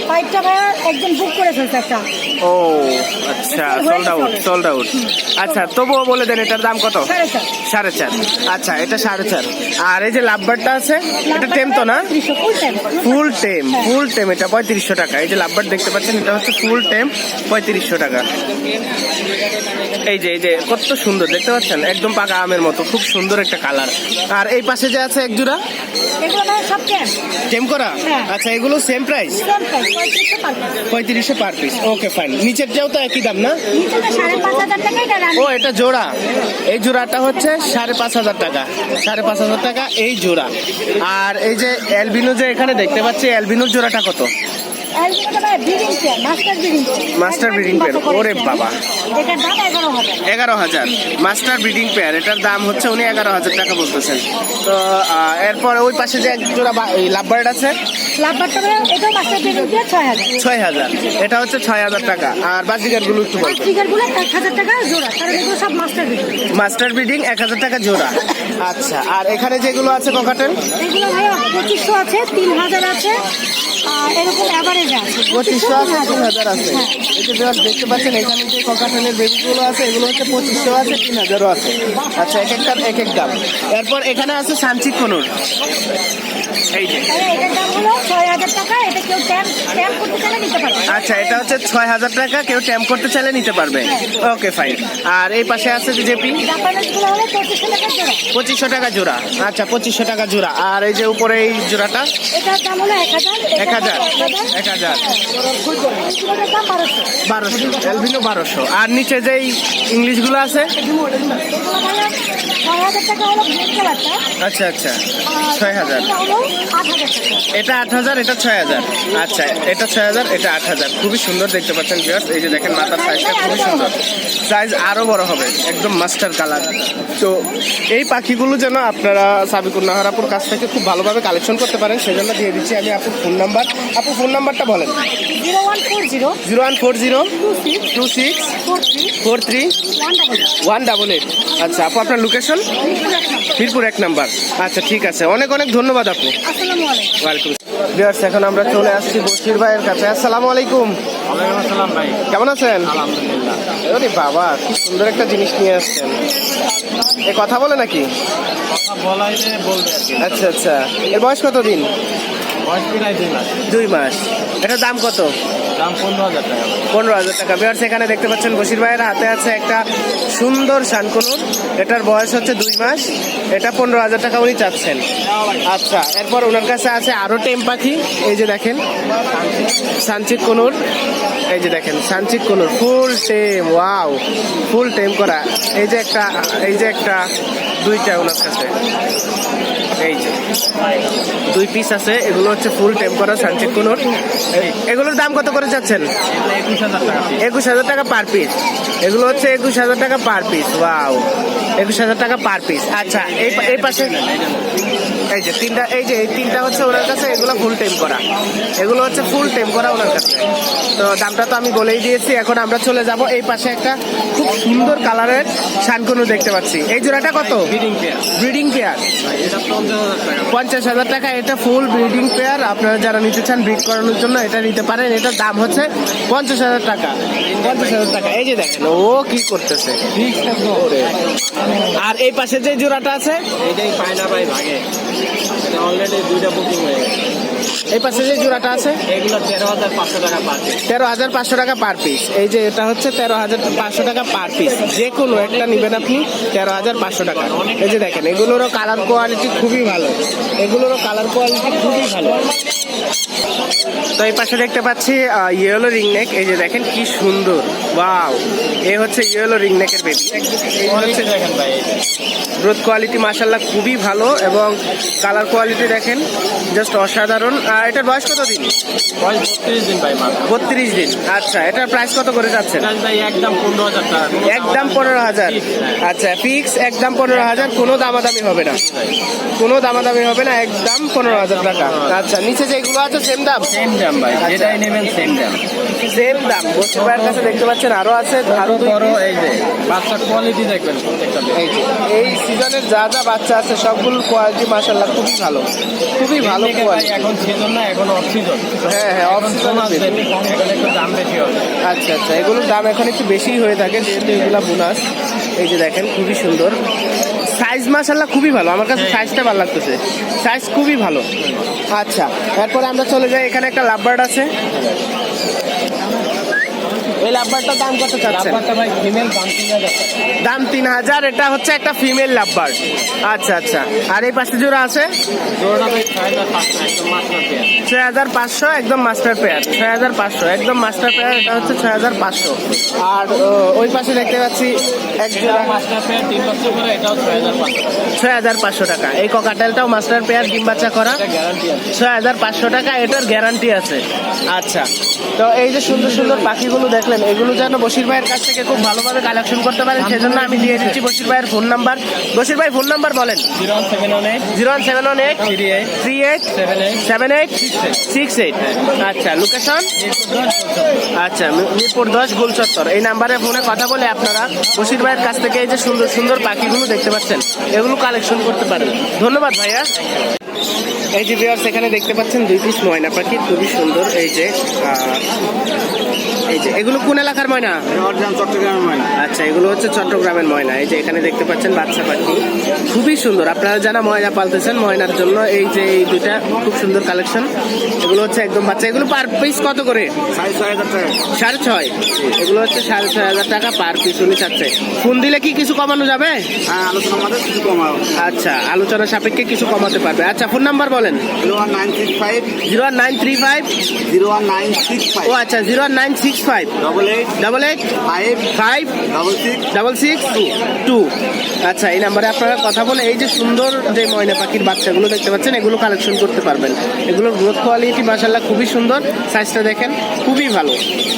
পাইপটা ভাইয়া একজন বুক করে ফেলছে একটা। ও আচ্ছা, সোল্ড আউট। আচ্ছা, তবুও বলে দেন এটার দাম কত? 4.5। 4.5। আচ্ছা, এটা 4.5। আর এই যে লাভবার্ডটা আছে, এটা টেম তো না? 3500 ফুল টাইম। ফুল টেম, এটা 3500 টাকা। এই যে লাভবার্ড দেখতে পাচ্ছেন, এটা হচ্ছে ফুল টেম, 3500 টাকা। এই যে কত সুন্দর দেখতে পাচ্ছেন, একদম পাকা আমের মতো, খুব সুন্দর একটা কালার। আর এই পাশে যে আছে এক জোড়া এগুলো ভাইয়া সব ক্যান। টেম করা। হ্যাঁ। আচ্ছা, এগুলো same price, same price 3500 per piece. 3500 per piece. Okay fine. নিচের যেও তো একই দাম না? নিচেটা 5500 টাকা, এটা রানি। ও, এটা জোড়া। এই জোড়াটা হচ্ছে 5500 টাকা। 5500 টাকা এই জোড়া। আর এই যে অ্যালবিনো যে এখানে দেখতে পাচ্ছি, অ্যালবিনোর জোড়াটা কত? অ্যালবিনোটা ভাইয়া breeding pair, master breeding pair. ওরে বাবা, এটার দাম 11000। 11000 মাস্টার ব্রিডিং পেয়ার, এটার দাম হচ্ছে উনি 11000 টাকা বলতেছেন। তো এরপর ওই পাশে যে এক জোড়া লাভবার্ড আছে, লাভবারটা ভাইয়া এটাও মাস্টার ব্রিডিং পেয়ার 6000। 6000। এটা হচ্ছে 6000 টাকা। আর বাজিগার গুলো একটু বলবেন। ফিগারগুলো 1000 টাকা জোড়া, কারণ এগুলো সব মাস্টার ব্রিডিং। মাস্টার ব্রিডিং 1000 টাকা জোড়া। আচ্ছা, আর এখানে যেগুলো আছে ককাটেল, এগুলো ভাইয়া 2500 আছে, 3000 আছে, আর এরকম অ্যাভারেজ আছে 2500 আছে, 3000 আছে। এই যে দেখতে পাচ্ছেন এখানে যে ককাটেলের বেবিগুলো আছে, এগুলো হচ্ছে 2500 আছে, 3000 আছে। আচ্ছা, এক একটার এক এক দাম। এরপর এখানে আছে সানচিক কনুর। এই যে এটার দাম হলো 6,000 টাকা। এটা কেউ ট্যাম্প করতে চাইলে নিতে পারবে। আচ্ছা, এটা হচ্ছে 6,000 টাকা, কেউ ট্যাম্প করতে চাইলে নিতে পারবে। Okay fine. আর এই পাশে আছে যে জেপি, জাপানিজগুলো হলো 2500 টাকা জোড়া। 2500 টাকা জোড়া। আচ্ছা, 2500 টাকা জোড়া। আর এই যে উপরে এই জোড়াটা এটার দাম হলো 1,000। 1,000। এটার দাম 1200। 1200, অ্যালবিনো 1200। আর নিচে যেই ইংলিশগুলো আছে, এগুলো হলো 6,000 টাকা হলো ব্ল্যাক কালারটা। আচ্ছা আচ্ছা, আর 6,000। এটা হলো 8,000 টাকা। এটা 8,000, এটা 6,000। আচ্ছা, এটা 6,000, এটা 8,000। খুবই সুন্দর দেখতে পাচ্ছেন ভিউয়ার্স। এই যে দেখেন মাথার সাইজটা খুবই সুন্দর, সাইজ আরো বড় হবে, একদম মাস্টার কালার। তো এই পাখিগুলো যেন আপনারা সাবিকুর নাহারাপুর কাছ থেকে খুব ভালোভাবে কালেকশন করতে পারেন, সেজন্য দিয়ে দিচ্ছি আমি আপুর ফোন নাম্বার। আপু ফোন নাম্বারটা বলেন। 0140 0140 26 43 43 188। আচ্ছা আপু, আপনার লোকেশন? মিরপুর 1 নাম্বার। আচ্ছা ঠিক আছে, অনেক অনেক ধন্যবাদ আপু। আসসালামু আলাইকুম। ওয়েলকাম। ভিউয়ার্স, এখন আমরা চলে আসছি বশির ভাইয়ের কাছে। আসসালামু আলাইকুম। ওয়ালাইকুম আসসালাম ভাই। কেমন আছেন? আলহামদুলিল্লাহ। আরে বাবা, কি সুন্দর একটা জিনিস নিয়ে আসছেন। এ কথা বলে নাকি? কথা বলাই যে বলবে আর কি। আচ্ছা আচ্ছা, এর বয়স কত দিন? বয়স প্রায় 2 মাস। 2 মাস। এটার দাম কত? দাম 15,000 টাকা। 15,000 টাকা। ভিউয়ার্স, এখানে দেখতে পাচ্ছেন বশির ভাইয়ের হাতে আছে একটা সুন্দর শানকুনুর। এটার বয়স হচ্ছে 2 মাস। এটা 15,000 টাকা উনি চাচ্ছেন। আচ্ছা, এরপর ওনার কাছে আছে আরো টেম পাখি। এই যে দেখেন সানচিক কুনুর। এই যে দেখেন সানচিক কুনুর ফুল টেম। ওয়াও, ফুল টেম করা। এই যে একটা দুইটা ওনার কাছে, এই যে 2 পিস আছে। এগুলো হচ্ছে ফুল টেম করা সানচিক কুনুর। এগুলোর দাম কত করে যাচ্ছেন? 21,000 টাকা। 21,000 টাকা পার পিস। এগুলো হচ্ছে 21,000 টাকা পার পিস। ওয়াও, 21,000 টাকা পার পিস। আচ্ছা, এই পাশে এই যে এই তিনটা হচ্ছে ওনার কাছে। এগুলো ফুল টেম করা, এগুলো হচ্ছে ফুল টেম করা ওনার কাছে। তো দামটা তো আমি বলেই দিয়েছি। এখন আমরা চলে যাব এই পাশে একটা খুব সুন্দর কালারের শানকুনু দেখতে পাচ্ছি। এই জোড়াটা কত? Breeding pair. Breeding pair. এটা 50,000 টাকা। 50,000 টাকা। এটা ফুল ব্রিডিং পেয়ার। আপনারা যারা নিতে চান ব্রিড করানোর জন্য এটা নিতে পারেন। এটার দাম হচ্ছে 50,000 টাকা। 50,000 টাকা। এই যে দেখেন ও কি করতেছে। ঠিক আছে। আর এই পাশে যে জোড়াটা আছে, এটাই পায় না ভাই ভাগে। এটা অলরেডি 2টা বুকিং হয়ে গেছে। এই পাশে যে জোড়াটা আছে, এগুলো 13,500 টাকা পার পিস। 13,500 টাকা পার পিস। এই যে এটা হচ্ছে 13,500 টাকা পার পিস। যে কোনো একটা নেবেন আপনি 13,500 টাকা। এই যে দেখেন এগুলোরও কালার কোয়ালিটি খুবই ভালো, এগুলোরও কালার কোয়ালিটি খুবই ভালো। তো এই পাশে দেখতে পাচ্ছি ইয়েলো রিংনেক। এই যে দেখেন কি সুন্দর। ওয়াও, এই হচ্ছে ইয়েলো রিংনেকের বেবি। এই হচ্ছে দেখেন ভাই, গ্রোথ কোয়ালিটি মাশাআল্লাহ খুবই ভালো এবং কালার কোয়ালিটি দেখেন জাস্ট অসাধারণ। আর এটার বয়স কত দিন? বয়স 32 দিন ভাই মাত্র। 32 দিন। আচ্ছা, এটার প্রাইস কত করে যাচ্ছেন? ভাই একদম 15,000 টাকা। একদম 15,000। আচ্ছা, ফিক্স একদম 15,000, কোনো দামাদামি হবে না, কোনো দামাদামি হবে না, একদম 15,000 টাকা। আচ্ছা, নিচে যেগুলো আছে সেম দাম? সেম দাম ভাই, যেটাই নেবেন সেম দাম। সেম দাম। বসির ভাইয়ের কাছে দেখতে পাচ্ছেন আরো আছে, আরো বড়। এই যে বাচ্চার কোয়ালিটি দেখবেন প্রত্যেকটা। এই সিজনের যা যা বাচ্চা আছে সবগুলোর কোয়ালিটি মাশাআল্লাহ খুবই ভালো, খুবই ভালো কোয়ালিটি। এখন সিজন না, এখন অফ সিজন। হ্যাঁ হ্যাঁ, অফ সিজন। এখন একটু দাম বেশি হবে। আচ্ছা আচ্ছা, এগুলোর দাম এখন একটু বেশিই হয়ে থাকে যেহেতু এগুলা বোনাস। এই যে দেখেন খুবই সুন্দর সাইজ, মাশাআল্লাহ খুবই ভালো। আমার কাছে সাইজটা ভালো লাগতেছে, সাইজ খুবই ভালো। আচ্ছা, এরপরে আমরা চলে যাই, এখানে একটা লাভবার্ড আছে। এই লাভবার্ডটার দাম কত চাচ্ছেন? লাভবারটা ভাই ফিমেল, দাম 3,000 টাকা। দাম 3,000। এটা হচ্ছে একটা ফিমেল লাভবার্ড। আচ্ছা আচ্ছা, আর এই পাশে জোড়া আছে জোড়া ভাই 6,500 একদম মাস্টার পেয়ার। 6,500 একদম মাস্টার পেয়ার। 6,500 একদম মাস্টার পেয়ার। এটা হচ্ছে 6,500। আর ওই পাশে দেখতে পাচ্ছি এক জোড়া মাস্টার পেয়ার 3 বছর করে, এটাও 6,500 টাকা। 6,500 টাকা। এই ককাটেলটাও মাস্টার পেয়ার, ডিম বাচ্চা করা। এটা গ্যারান্টি আছে। 6,500 টাকা, এটার গ্যারান্টি আছে। আচ্ছা, তো এই যে সুন্দর সুন্দর পাখিগুলো দেখলেন, এগুলো যেন বশির ভাইয়ের কাছ থেকে খুব ভালোভাবে কালেকশন করতে পারেন, সেজন্য আমি দিয়ে দিচ্ছি বশির ভাইয়ের ফোন নাম্বার। বশির ভাই ফোন নাম্বার বলেন। 01718 01718 38 38 78 68। আচ্ছা, লোকেশন? আচ্ছা, মিরপুর 10 গোল চত্বর। এই নাম্বারে ফোনে কথা বলে আপনারা বশির ভাইয়ের কাছ থেকে এই যে সুন্দর সুন্দর পাখিগুলো দেখতে পাচ্ছেন, এগুলো কালেকশন করতে পারেন। ধন্যবাদ ভাইয়া। এই যে ভিউয়ার্স, এখানে দেখতে পাচ্ছেন 2 পিস ময়না পাখি, খুবই সুন্দর। এই যে এই যে এগুলো কোন এলাকার ময়না? অরিজিনাল চট্টগ্রামের ময়না। আচ্ছা, এগুলো হচ্ছে চট্টগ্রামের ময়না। এই যে এখানে দেখতে পাচ্ছেন বাচ্চা পাখি, খুবই সুন্দর। আপনারা যারা ময়না পালতেছেন, ময়নার জন্য এই যে এই দুইটা খুব সুন্দর কালেকশন। এগুলো হচ্ছে একদম বাচ্চা। এগুলো পার পিস কত করে? 6,500 টাকা। 6,500। এগুলো হচ্ছে 6,500 টাকা পার পিস উনি চাচ্ছে। ফোন দিলে কি কিছু কমানো যাবে? হ্যাঁ, আলোচনা আমাদের কিছু কমাও। আচ্ছা, আলোচনা সাপেক্ষে কিছু কমাতে পারবে। আচ্ছা, ফোন নাম্বার বলেন। 01965 01935। 01965 ও আচ্ছা, 01965 88 88 5 আচ্ছা, এই নাম্বারে আপনারা কথা বলে এই যে সুন্দর যে ময়না পাখির বাচ্চাগুলো দেখতে পাচ্ছেন, এগুলো কালেকশন করতে পারবেন। এগুলোর গ্রোথ কোয়ালিটি মাশাআল্লাহ খুবই সুন্দর, সাইজটা দেখেন খুবই ভালো।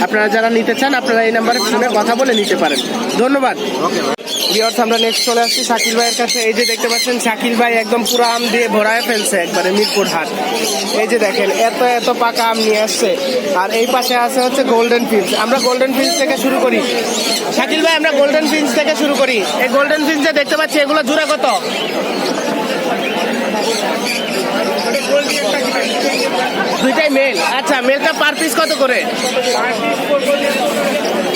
আপনারা যারা নিতে চান আপনারা এই নাম্বারে ফোনে কথা বলে নিতে পারেন। ধন্যবাদ। ভিউয়ার্স, আমরা নেক্সট চলে আসছি শাকিল ভাইয়ের কাছে। এই যে দেখতে পাচ্ছেন শাকিল ভাই একদম পুরো আম দিয়ে ভরায় ফেলছে একবারে মিরপুর হাট। এই যে দেখেন এত এত পাকা আম নিয়ে আসছে। আর এই পাশে আছে হচ্ছে গোল্ডেন ফিঞ্চ। আমরা গোল্ডেন ফিঞ্চ থেকে শুরু করি। শাকিল ভাই, আমরা গোল্ডেন ফিঞ্চ থেকে শুরু করি। এই গোল্ডেন ফিঞ্চ যে দেখতে পাচ্ছি, এগুলো জোড়া কত? দুইটাই মেল। আচ্ছা, মেলটা পার পিস কত করে?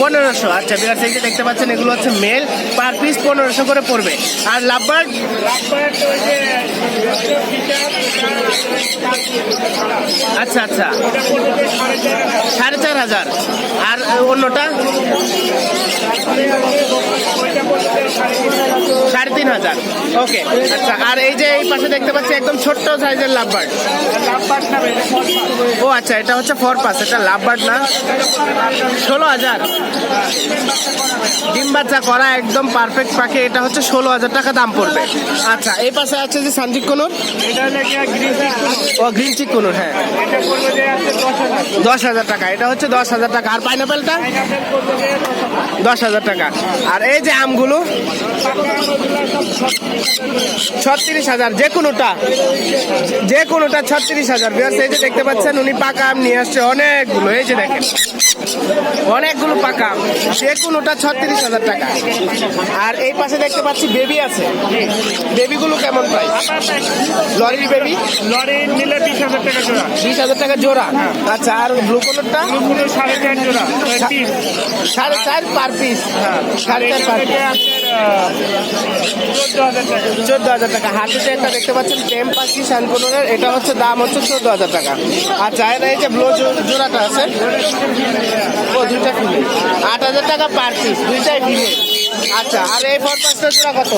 1500। আচ্ছা বিরাট, এই যে দেখতে পাচ্ছেন এগুলো হচ্ছে মেল, পার পিস 1500 করে পড়বে। আর লাভবার্ড? আচ্ছা আচ্ছা, 4,500। আর অন্যটা 3,500। ওকে, আচ্ছা। আর এই যে এই পাশে দেখতে পাচ্ছি একদম ছোট্ট সাইজের লাভবার্ড। ও আচ্ছা, এটা হচ্ছে ফরপাস, এটা লাভবার্ড না। 16,000। ডিম বাচ্চা করা একদম পারফেক্ট পাখি, এটা হচ্ছে 16,000 টাকা দাম পড়বে। আচ্ছা, এই পাশে আছে যে সানজিক কোনুর। ও গ্রিন চিক কোনুর, হ্যাঁ, 10,000 টাকা। এটা হচ্ছে 10,000 টাকা। আর পাইনাপেলটা 10,000 টাকা। আর এই যে আমগুলো 36,000। যে কোনোটা 36,000। এই যে দেখতে পাচ্ছেন উনি পাকা আম নিয়ে আসছে অনেকগুলো। এই যে দেখেন অনেকগুলো পাকা আম, যে কোনোটা 36,000 টাকা। আর এই পাশে দেখতে পাচ্ছি বেবি আছে। বেবিগুলো কেমন প্রাইস? লরির বেবি নিলে 20,000 টাকা জোড়া। 20,000 টাকা জোড়া। আচ্ছা, আর ব্লু কোনটা? 4.5 জোড়া। 4.5 পার পিস। 4.5 পার পিস, 14,000 টাকা। হাতে যে একটা দেখতে পাচ্ছেন টেম পাখি শানপুরের, এটা হচ্ছে দাম হচ্ছে 14,000 টাকা। আচ্ছা, আর এই যে ব্লু জোড়াটা আছে, ও দুইটা ফিমেল, 8,000 টাকা পার পিস, দুইটাই ফিমেল। আচ্ছা, আর এই ফরপাসটা জোড়া কত?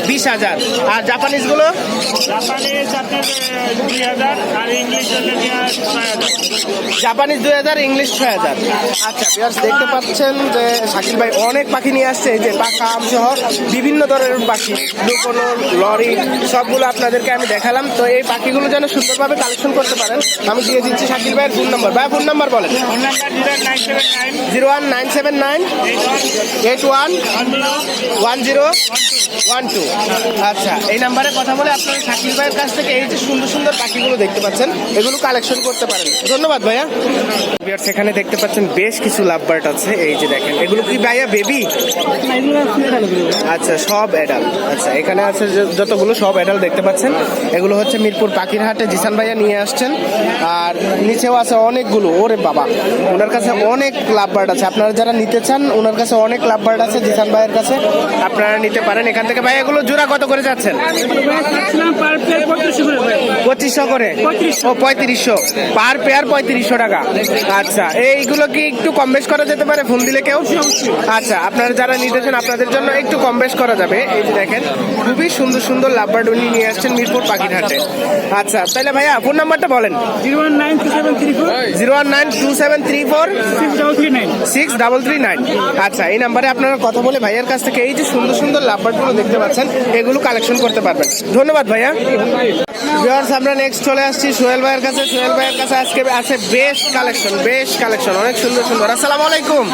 20,000। আর জাপানিজ গুলো? Japanese 2,000, English 6,000। আচ্ছা ভিউয়ার্স, দেখতে পাচ্ছেন যে শাকিল ভাই অনেক পাখি নিয়ে আসছে। এই যে পাখা আম সহ বিভিন্ন ধরনের পাখি, লুকোনো, লরি, সবগুলো আপনাদেরকে আমি দেখালাম। তো এই পাখিগুলো যেন সুন্দরভাবে কালেকশন করতে পারেন, আমি দিয়ে দিচ্ছি শাকিল ভাইয়ের ফোন নাম্বার। ভাই ফোন নাম্বার বলেন। 01979 811012। আচ্ছা, এই নাম্বারে কথা বলে আপনারা শাকিল ভাইয়ের কাছ থেকে এই যে সুন্দর সুন্দর পাখিগুলো দেখতে পাচ্ছেন, এগুলো কালেকশন করতে পারেন। ধন্যবাদ ভাইয়া। সেখানে দেখতে পাচ্ছেন বেশ কিছু লাভবার্ড আছে। এই যে দেখেন এগুলো কি ভাইয়া বেবি? আচ্ছা, সব অ্যাডাল। আচ্ছা, এখানে আছে যতগুলো সব অ্যাডাল দেখতে পাচ্ছেন, এগুলো হচ্ছে মিরপুর পাখির হাটে জিসান ভাইয়া নিয়ে আসছেন। আর নিচেও আছে অনেকগুলো। ওরে বাবা, ওনার কাছে অনেক লাভবার্ড আছে। আপনারা যারা নিতে চান, ওনার কাছে অনেক লাভবার্ড আছে জিসান ভাইয়ের কাছে, আপনারা নিতে পারেন এখান থেকে। ভাই এগুলো জোড়া কত করে যাচ্ছেন? 2500 করে। ও 3500 পার পেয়ার, 3500 টাকা। আচ্ছা, এইগুলো কি একটু কম বেশ করা যেতে পারে ফোন দিলে কেউ? আচ্ছা, আপনারা যারা নিতে চান আপনাদের জন্য একটু কম বেশ করা যাবে। এই যে দেখেন খুবই সুন্দর সুন্দর লাভবার্ড উনি নিয়ে আসছেন মিরপুর পাখির হাটে। আচ্ছা, তাহলে ভাইয়া ফোন নাম্বারটা বলেন। 0192734 6339। আচ্ছা, এই নাম্বারে আপনারা কথা বলে ভাইয়ার কাছ থেকে এই যে সুন্দর সুন্দর লাভবার্ডগুলো দেখতে পাচ্ছেন, এগুলো কালেকশন করতে পারবেন। ধন্যবাদ ভাইয়া। ভিউয়ার্স, আমরা নেক্সট চলে আসছি সোহেল ভাইয়ের কাছে। সোহেল ভাইয়ের কাছে আজকে আছে বেশ কালেকশন, অনেক সুন্দর সুন্দর। আসসালামু আলাইকুম,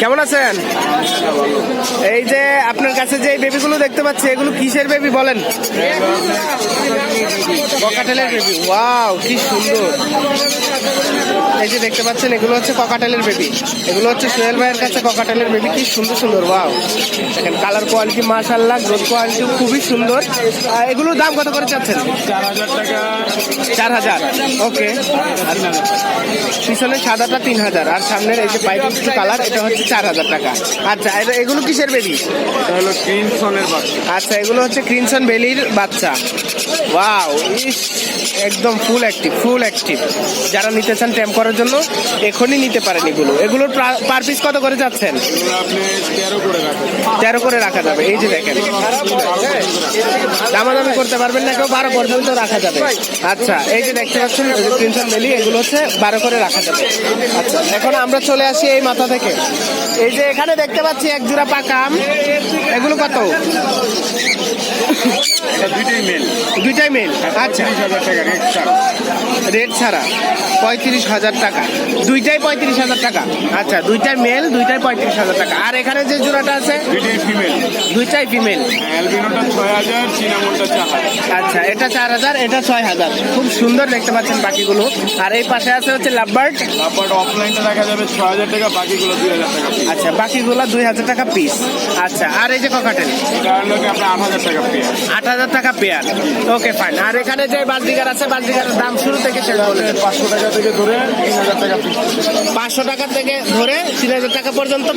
কেমন আছেন? এই যে আপনার কাছে যে বেবিগুলো দেখতে পাচ্ছি, এগুলো কিসের বেবি বলেন? ককাটেলের বেবি। ওয়াও, কি সুন্দর। এই যে দেখতে পাচ্ছেন এগুলো হচ্ছে ককাটেলের বেবি। এগুলো হচ্ছে সোহেল ভাইয়ের কাছে আছে ককাটেলের বেবি, কি সুন্দর সুন্দর, ওয়াও দেখেন কালার কোয়ালিটি মাশাআল্লাহ, গ্রোথ কোয়ালিটি খুবই সুন্দর। এগুলোর দাম কত করে চাচ্ছেন? 4000 টাকা। 4000, ওকে। পিছনে সাদাটা 3000 আর সামনের এই যে পাইপিং কালার এটা হচ্ছে 4000 টাকা। আচ্ছা এগুলো কিসের বেবি? এটা হলো ক্রিমসনের বাচ্চা। আচ্ছা এগুলো হচ্ছে ক্রিমসন বেলির বাচ্চা, ওয়াও ইস একদম ফুল অ্যাক্টিভ, ফুল অ্যাক্টিভ। যারা নিতে চান ট্যাম্প করার জন্য এখনই নিতে পারেন। এগুলোর পার পিস কত করে যাচ্ছেন? এগুলো আপনি 13 করে রাখেন। 13 করে রাখা যাবে। এই যে দেখেন দামাদামি করতে পারবেন না কেউ, 12 পর্যন্ত রাখা যাবে। আচ্ছা এই যে দেখতে পাচ্ছেন ক্রিমসন বেলি, এগুলো হচ্ছে 12 করে রাখা যাবে। আচ্ছা এখন আমরা চলে আসি এই মাথা থেকে। এই যে এখানে দেখতে পাচ্ছি এক জোড়া পাকা আম, এগুলো কত? এটা দুইটাই মেল। দুইটাই মেল। আচ্ছা 30,000 টাকা রেট ছাড়। রেট ছাড়া 35,000 টাকা, দুইটাই 35,000 টাকা। আচ্ছা দুইটাই মেল, দুইটাই 35,000 টাকা। আর এখানে যে জোড়াটা আছে দুইটাই ফিমেল। দুইটাই ফিমেল। অ্যালবিনোটা 6000, চিনামনটা 4000। আচ্ছা এটা 4000, এটা 6000। খুব সুন্দর দেখতে পাচ্ছেন বাকিগুলো। আর এই পাশে আছে হচ্ছে লাভবার্ড। তারপর অফলাইনটা দেখা যাবে 6000 টাকা, বাকিগুলো 2000 টাকা পিস। আচ্ছা বাকিগুলো 2000 টাকা পিস। আচ্ছা আর এই যে ককাটেল এটা হলো কি আপনার 8000 টাকা পেয়ার। 8000 টাকা পেয়ার, ওকে ফাইন। আর এখানে যে বাজদিগার আছে, বাজদিগারের দাম শুরু থেকে শেষ বলে 500 টাকা থেকে ধরে 3000 টাকা পিস। 500 টাকা থেকে ধরে 3000 টাকা পর্যন্ত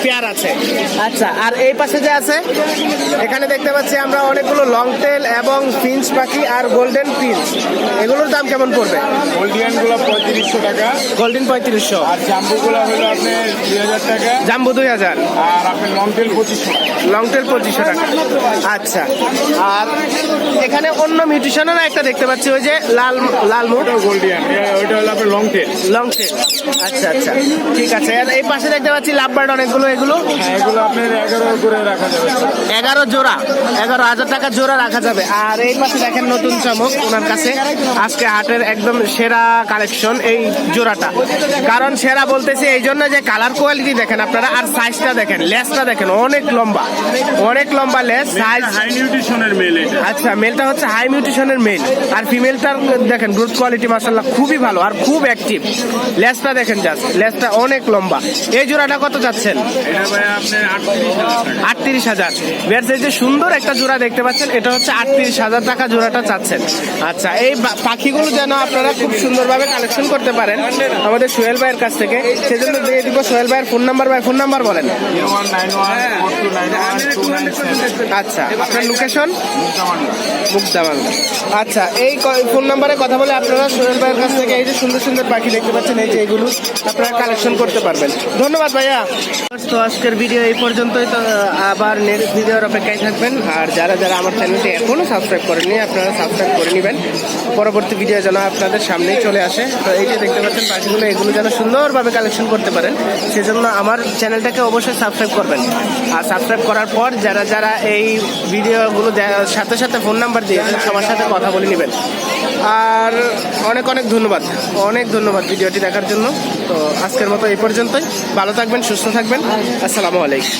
পেয়ার আছে। আচ্ছা আর এই পাশে যে আছে এখানে দেখতে পাচ্ছি আমরা অনেকগুলো লং টেল এবং ফিঞ্চ পাখি আর গোল্ডেন ফিঞ্চ, এগুলোর দাম কেমন পড়বে? গোল্ডিয়ান গুলো 3500 টাকা, গোল্ডেন 3500, আর জাম্বু গুলো হলো আপনার 2000 টাকা, জাম্বো 2000, আর আপনার লং টেল 2500 টাকা। লং টেল 2500 টাকা। আচ্ছা আর এখানে অন্য মিউটেশনেরও একটা দেখতে পাচ্ছি, ওই যে লাল লাল মুখ, ওটাও গোল্ডিয়ান, ওইটা হলো আপনার লং টেল। Long tail. আচ্ছা আচ্ছা ঠিক আছে। আর এই পাশে দেখতে পাচ্ছি লাভবার্ড অনেকগুলো, এগুলো হ্যাঁ, এগুলো আপনার 11 করে রাখা যাবে। 11 জোড়া, 11,000 টাকা জোড়া রাখা যাবে। আর এই পাশে দেখেন নতুন চমক ওনার কাছে, আজকে হাটের একদম সেরা কালেকশন এই জোড়াটা। কারণ সেরা বলতেছি এই জন্য যে কালার কোয়ালিটি দেখেন আপনারা, আর সাইজটা দেখেন, লেসটা দেখেন অনেক লম্বা, অনেক লম্বা লেস, সাইজ। হাই নিউট্রিশনের মেল এটা। আচ্ছা মেলটা হচ্ছে হাই মিউটেশনের মেল, আর ফিমেলটার দেখেন গ্রোথ কোয়ালিটি মাশাআল্লাহ খুবই ভালো আর খুব অ্যাক্টিভ। লেসটা দেখেন জাস্ট, লেসটা অনেক লম্বা। এই জোড়াটা কত যাচ্ছেন? এটা ভাই আপনার 38,000 টাকা। 38,000। বিয়ার্স এই যে সুন্দর একটা জোড়া দেখতে পাচ্ছেন, এটা হচ্ছে 38,000 টাকা জোড়াটা চাচ্ছেন। আচ্ছা এই পাখিগুলো যেন আপনারা খুব সুন্দরভাবে কালেকশন করতে পারেন আমাদের সোহেল ভাইয়ের কাছ থেকে, সেজন্য দিয়ে দিব সোহেল ভাইয়ের ফোন নাম্বার। ভাই ফোন নাম্বার বলেন। 0191429129। আচ্ছা আপনার লোকেশন? মুক্তামান্ডা। মুক্তামান্ডা। আচ্ছা এই ফোন নাম্বারে কথা বলে আপনারা সোহেল ভাইয়ের কাছ থেকে এই যে সুন্দর সুন্দর পাখি দেখতে পাচ্ছেন, এই যে এগুলো আপনারা কালেকশন করতে পারবেন। ধন্যবাদ ভাইয়া। তো আজকের ভিডিও এই পর্যন্তই, তো আবার নেক্সট ভিডিওর অপেক্ষায় থাকবেন। আর যারা যারা আমার চ্যানেলটি এখনও সাবস্ক্রাইব করেননি আপনারা সাবস্ক্রাইব করে নেবেন, পরবর্তী ভিডিও যেন আপনাদের সামনেই চলে আসে। তো এই যে দেখতে পাচ্ছেন পাখিগুলো, এগুলো যেন সুন্দরভাবে কালেকশন করতে পারেন সেজন্য আমার চ্যানেলটাকে অবশ্যই সাবস্ক্রাইব করবেন। আর সাবস্ক্রাইব করার পর যারা যারা এই ভিডিওগুলো সাথে সাথে ফোন নাম্বার দিয়েছেন সবার সাথে কথা বলে নেবেন। আর অনেক অনেক ধন্যবাদ, অনেক ধন্যবাদ ভিডিওটি দেখার জন্য। তো আজকের মতো এই পর্যন্তই, ভালো থাকবেন, সুস্থ থাকবেন, আসসালামু আলাইকুম।